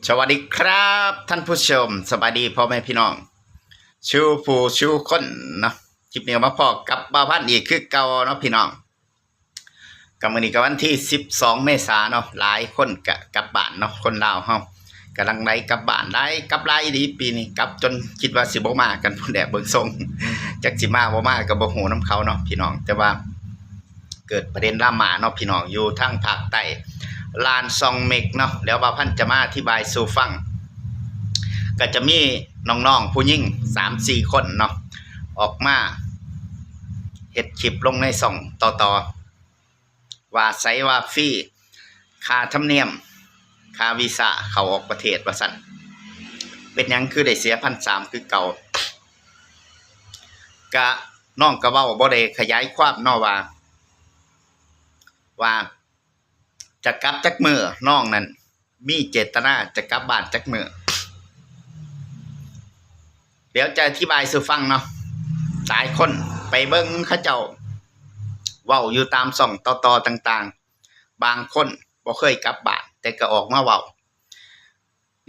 สวัสดีครับท่านผู้ชมสวัสดีพ่อแม่พี่น้องชูผู้ชูคนเนาะคลิปนี้มาพอกับบ่าวพันธุ์อีกคือเก่าเนาะพี่น้องกับมื้อนี้ก็วันที่12เมษายนเนาะหลายคนกลับบ้านเนาะคนลาวเฮากำลังได้กลับบ้านได้กลับหลายดีปีนี้กลับจนคิดว่าสิบ่มากันพุ่นแหละเบิ่งทรงจักสิมาบ่มาก็บ่ฮู้นำเขาเนาะพี่น้องแต่ว่าเกิดประเด็นดราม่าเนาะพี่น้องอยู่ทางภาคใต้ลานซองเมกเนาะแล้วบ่าวพันธุ์จะมาอธิบายสู่ฟังก็จะมีน้องๆผู้หญิง 3-4 คนเนาะออกมาเฮ็ดคลิปลงในช่องต่อว่าไสว่าฟรีค่าธรรมเนียมค่าวีซ่าเข้าออกประเทศว่าซั่นเป็นหยังคือได้เสีย 1,300 คือเก่าก็น้องก็เว้าบ่ได้ขยายความเนาะว่าจะกลับจักมื้อน้องนั้นมีเจตนาจะกลับบ้านจักมื้อเดี๋ยวจะอธิบายสู่ฟังเนาะหลายคนไปเบิ่งเขาเจ้าเว้าอยู่ตามช่องต่อต่างๆบางคนบ่เคยกลับบ้านแต่ก็ออกมาเว้า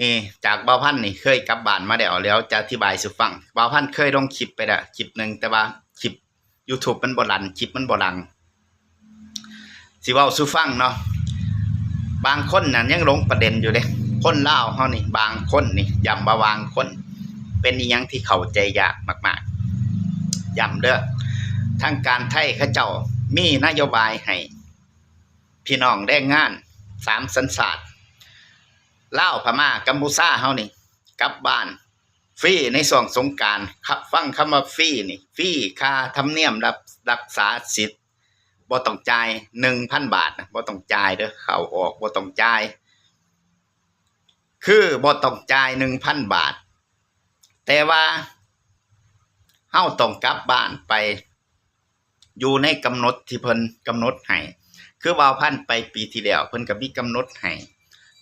นี่จากบ่าวพันธุ์นี่เคยกลับบ้านมาแล้วจะอธิบายสู่ฟังบ่าวพันธุ์เคยลงคลิปไปแล้วคลิปนึงแต่ว่าคลิป YouTube มันบ่รันคลิปมันบ่ดังสิเว้าสู่ฟังเนาะบางคนน่ะยังลงประเด็นอยู่เด้คนลาวเฮานี่บางคนนี่ย้ำว่าบางคนเป็นอีหยังที่เข้าใจยากมากๆย้ำเด้อทางการไทยเขาเจ้ามีนโยบายให้พี่น้องแรงงาน3สัญชาติลาวพม่ากัมพูชาเฮานี่กลับบ้านฟรีในช่วงสงกรานต์ครับฟังคำว่าฟรีนี่ฟรีค่าธรรมเนียมรักษาสิทธิ์บ่ต้องจ่าย 1,000 บาทนะบ่ต้องจ่ายเด้อเข้าออกบ่ต้องจ่ายคือบ่ต้องจ่าย 1,000 บาทแต่ว่าเฮาต้องกลับบ้านไปอยู่ในกำหนดที่เพิ่นกำหนดให้คือบ่าวพันธุ์ไปปีที่แล้วเพิ่นก็มีกำหนดให้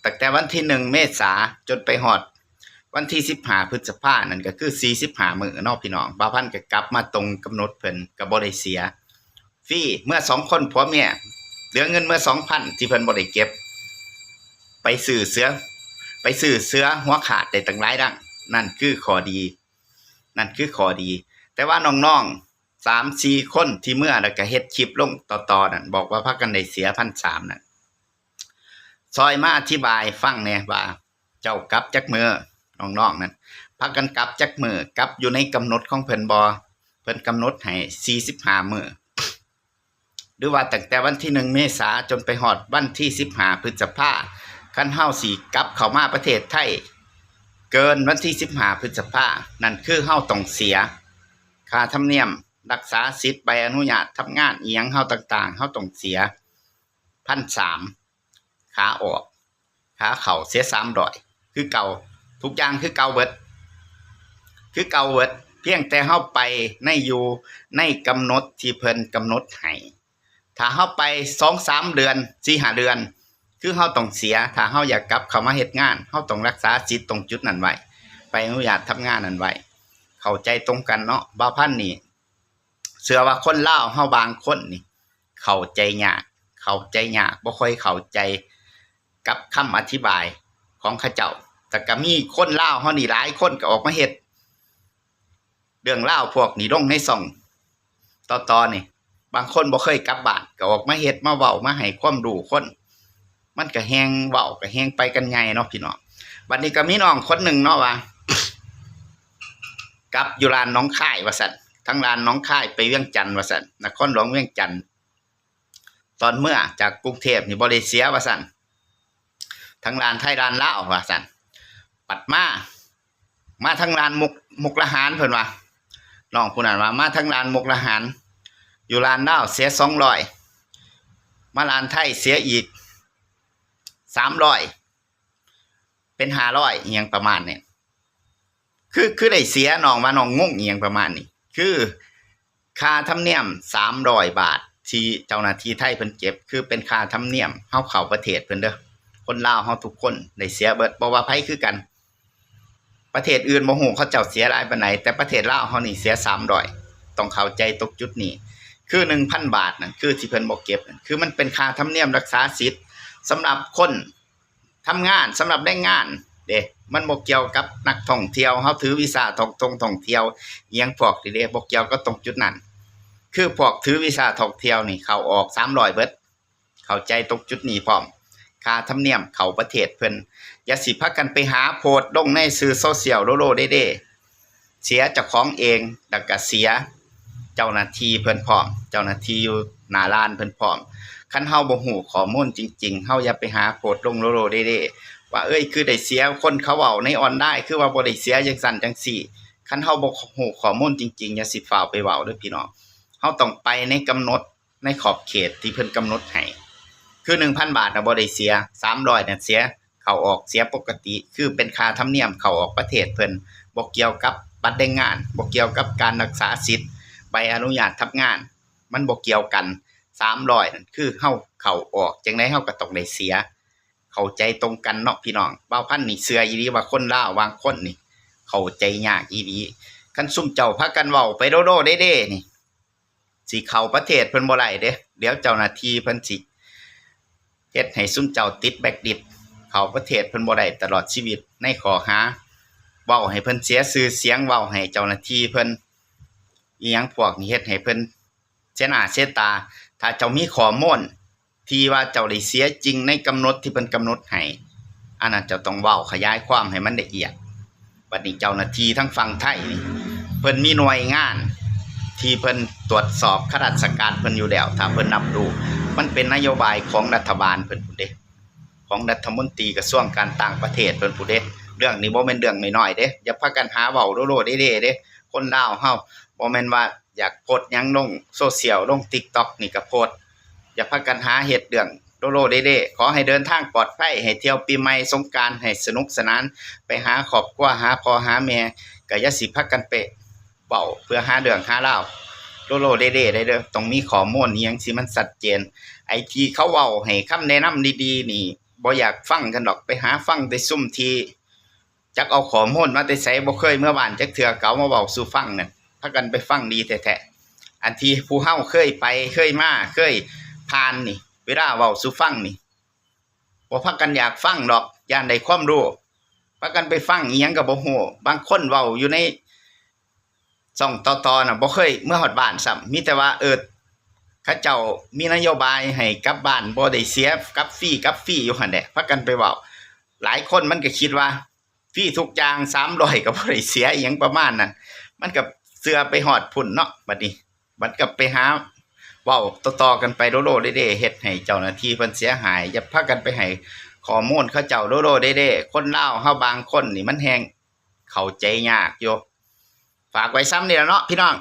ตั้งแต่วันที่1เมษายนจนไปฮอดวันที่15พฤษภาคมนั่นก็คือ45มื้อเนาะพี่น้องบ่าวพันธุ์ก็กลับมาตรงกำหนดเพิ่นก็บ่ได้เสียฟรีเมื่อ2คนผัวเมียเหลือเงินเมื่อ 2,000 ที่เพิ่นบ่ได้เก็บไปซื้อเสือหัวขาดได้ตั้งหลายดังนั่นคือข้อดีแต่ว่าน้องๆ3-4 คนที่เมื่อแล้วก็เฮ็ดคลิปลงต่อนั่นบอกว่าพากันได้เสีย 1,300 นั่นซอยมาอธิบายฟังแหน่ว่าเจ้ากลับจักมื้อน้องๆนั่นพากันกลับจักมื้อกลับอยู่ในกำหนดของเพิ่นบ่เพิ่นกำหนดให้45มื้อหรือว่าตั้งแต่วันที่1เมษายนจนไปฮอดวันที่15พฤษภาคมคันเฮาสิกลับเข้ามาประเทศไทยเกินวันที่15พฤษภาคมนั่นคือเฮาต้องเสียค่าธรรมเนียมรักษาสิทธิ์ใบอนุญาตทำงานอีหยังเฮาต่างๆเฮาต้องเสีย 1,300 ขาออกขาเข้าเสีย300คือเก่าทุกอย่างคือเก่าเบิดเพียงแต่เฮาไปอยู่ในกำหนดที่เพิ่นกำหนดให้ถ้าเฮาไป 2-3 เดือน 4-5 เดือนคือเฮาต้องเสียถ้าเฮาอยากกลับเข้ามาเฮ็ดงานเฮาต้องรักษาสิทธิ์ตรงจุดนั้นไว้ไปอนุญาตทำงานนั้นไว้เข้าใจตรงกันเนาะบ่าวพันธุ์นี่เชื่อว่าคนลาวเฮาบางคนนี่เข้าใจยากบ่ค่อยเข้าใจกับคำอธิบายของเขาเจ้าแต่ก็มีคนลาวเฮานี่หลายคนก็ออกมาเฮ็ดเรื่องราวพวกนี้ลงในช่องต่อนี่บางคนบ่เคยกลับบ้านก็ออกมาเฮ็ดมาเว้ามาให้ความรู้คนมันก็แฮงเว้าก็แฮงไปกันใหญ่เนาะพี่น้องบัดนี้ก็มีน้องคนหนึ่งเนาะว่ากับอยู่ร้านน้องค่ายว่าซั่นทั้งร้านน้องค่ายไปเวียงจันทน์ว่าซั่นนครหลวงเวียงจันทน์ตอนเมื่อจากกรุงเทพนี่บ่ได้เสียว่าซั่นทั้งร้านไทยร้านลาวว่าซั่นปัดมาทั้งร้านมุกละหารเพิ่นว่าน้องผู้นั้นว่ามาทั้งร้านมุกละหารอยู่ร้านลาวเสีย200มาร้านไทยเสียอีก300เป็น500อีหยังประมาณนี้คือได้เสียน้องว่าน้องงงอีหยังประมาณนี้คือค่าธรรมเนียม300 บาทที่เจ้าหน้าที่ไทยเพิ่นเก็บคือเป็นค่าธรรมเนียมเฮาเข้าประเทศเพิ่นเด้อคนลาวเฮาทุกคนได้เสียเบิดบ่ว่าไผคือกันประเทศอื่นบ่ฮู้เขาเจ้าเสียหลายปานใดแต่ประเทศลาวเฮานี่เสีย300ต้องเข้าใจตรงจุดนี้คือ 1,000 บาทนั่นคือที่เพิ่นบ่เก็บคือมันเป็นค่าธรรมเนียมรักษาสิทธิ์สำหรับคนทำงานสำหรับแรงงาน เด้มันบ่เกี่ยวกับนักท่องเที่ยวเฮาถือวีซ่าท่องเที่ยวอิหยังพวกนี้เด้บ่เกี่ยวกับตรงจุดนั้นคือพวกถือวีซ่าท่องเที่ยวนี่เข้าออก300เบิดเข้าใจตรงจุดนี้พร้อมค่าธรรมเนียมเข้าประเทศเพิ่นอย่าสิพากันไปหาโพสต์ลงในสื่อโซเชียลโลๆเด้เสียเจ้าของเองแล้วก็เสียเจ้าหน้าที่เพิ่นพร้อมเจ้าหน้าที่อยู่หน้าร้านเพิ่นพร้อมคันเฮาบ่ฮู้ข้อมูลจริงๆเฮาอย่าไปหาโพสต์ลงโลๆเด้ว่าคือได้เสียคนเขาเว้าในออนไลน์คือว่าบ่ได้เสียจังซั่นจังซี่คันเฮาบ่ฮู้ข้อมูลจริงๆอย่าสิฟ้าวไปเว้าเด้อพี่น้องเฮาต้องไปในกำหนดในขอบเขตที่เพิ่นกำหนดให้คือ 1,000 บาทน่ะบ่ได้เสีย300น่ะเสียเข้าออกเสียปกติคือเป็นค่าธรรมเนียมเข้าออกประเทศเพิ่นบ่เกี่ยวกับบัตรแรงงานบ่เกี่ยวกับการรักษาสิทธิ์ใบอนุญาตทำงานมันบ่เกี่ยวกัน300นั่นคือเฮาเข้าออกจังได๋เฮาก็ต้องได้เสียเข้าใจตรงกันเนาะพี่น้องบ่าวพันธุ์นี่เชื่ออีหลีว่าคนลาวบางคนนี่เข้าใจยากอีหลีคันซุ่มเจ้าพากันเว้าไปโดๆเด้ๆนี่สิเข้าประเทศเพิ่นบ่ได้เด้เดี๋ยวเจ้าหน้าที่เพิ่นสิเฮ็ดให้ซุ่มเจ้าติดแบล็คลิสต์เข้าประเทศเพิ่นบ่ได้ตลอดชีวิตในข้อหาเว้าให้เพิ่นเสียชื่อเสียงเว้าให้เจ้าหน้าที่เพิ่นอีหยังพวกนี้เฮ็ดให้เพิ่นเสียหน้าเสียตาถ้าเจ้ามีข้อมูลที่ว่าเจ้าได้เสียจริงในกำหนดที่เพิ่นกำหนดให้อันนั้นเจ้าต้องเว้าขยายความให้มันละเอียดบัดนี้เจ้าหน้าที่ทั้งฝั่งไทยนี่เพิ่นมีหน่วยงานที่เพิ่นตรวจสอบข้าราชการเพิ่นอยู่แล้วถ้าเพิ่นนับดูมันเป็นนโยบายของรัฐบาลเพิ่นพู้นเด้ของรัฐมนตรีกระทรวงการต่างประเทศเพิ่นพู้นเด้เรื่องนี้บ่แม่นเรื่องน้อยๆเด้อย่าพากันหาเว้าโลดๆเด้เด้คนลาวเฮาบ่แม่นว่าอยากโพสต์หยังลงโซเชียลลง TikTok นี่ก็โพสต์อย่าพากันหาเฮ็ดเรื่องโลดๆเด้ขอให้เดินทางปลอดภัยให้เที่ยวปีใหม่สงกรานต์ให้สนุกสนานไปหาครอบครัวหาพ่อหาแม่ก็อย่าสิพากันไปเว้าเพื่อหาเรื่องหาราวโลๆเด้ได้เด้อต้องมีข้อมูลอิหยังสิมันชัดเจนไอ้ที่เขาเว้าให้คำแนะนำดีๆนี่บ่อยากฟังกันดอกไปหาฟังแต่ซุ่มที่จักเอาข้อมูลมาแต่ไสบ่เคยเมื่อบ้านจักเทื่อเก่ามาเว้าสู่ฟังนั่นพากันไปฟังดีแท้ๆอันที่ผู้เฮาเคยไปเคยมาเคยผ่านนี่เวลาเว้าสู่ฟังนี่บ่พากันอยากฟังดอกย่านได้ความรู้พากันไปฟังอีหยังก็บ่ฮู้บางคนเว้าอยู่ในช่องต่อๆน่ะบ่เคยเมื่อฮอดบ้านซ้ำมีแต่ว่าเขาเจ้ามีนโยบายให้กลับบ้านบ่ได้เสียกลับฟรีอยู่หั่นแหละพากันไปเว้าหลายคนมันก็คิดว่าฟรีทุกอย่าง300ก็บ่ได้เสียอีหยังประมาณนั้นมันก็เชื่อไปฮอดพุ่นเนาะบัดนี้มันก็ไปหาเว้าต่อๆกันไปโลๆเด้เฮ็ดให้เจ้าหน้าที่เพิ่นเสียหายอย่าพากันไปให้ข้อมูลเขาเจ้าโลๆเด้คนลาวเฮาบางคนนี่มันแฮงเข้าใจยากอยู่ฝากไว้ซ้ำนี่ล่ะเนาะพี่น้อง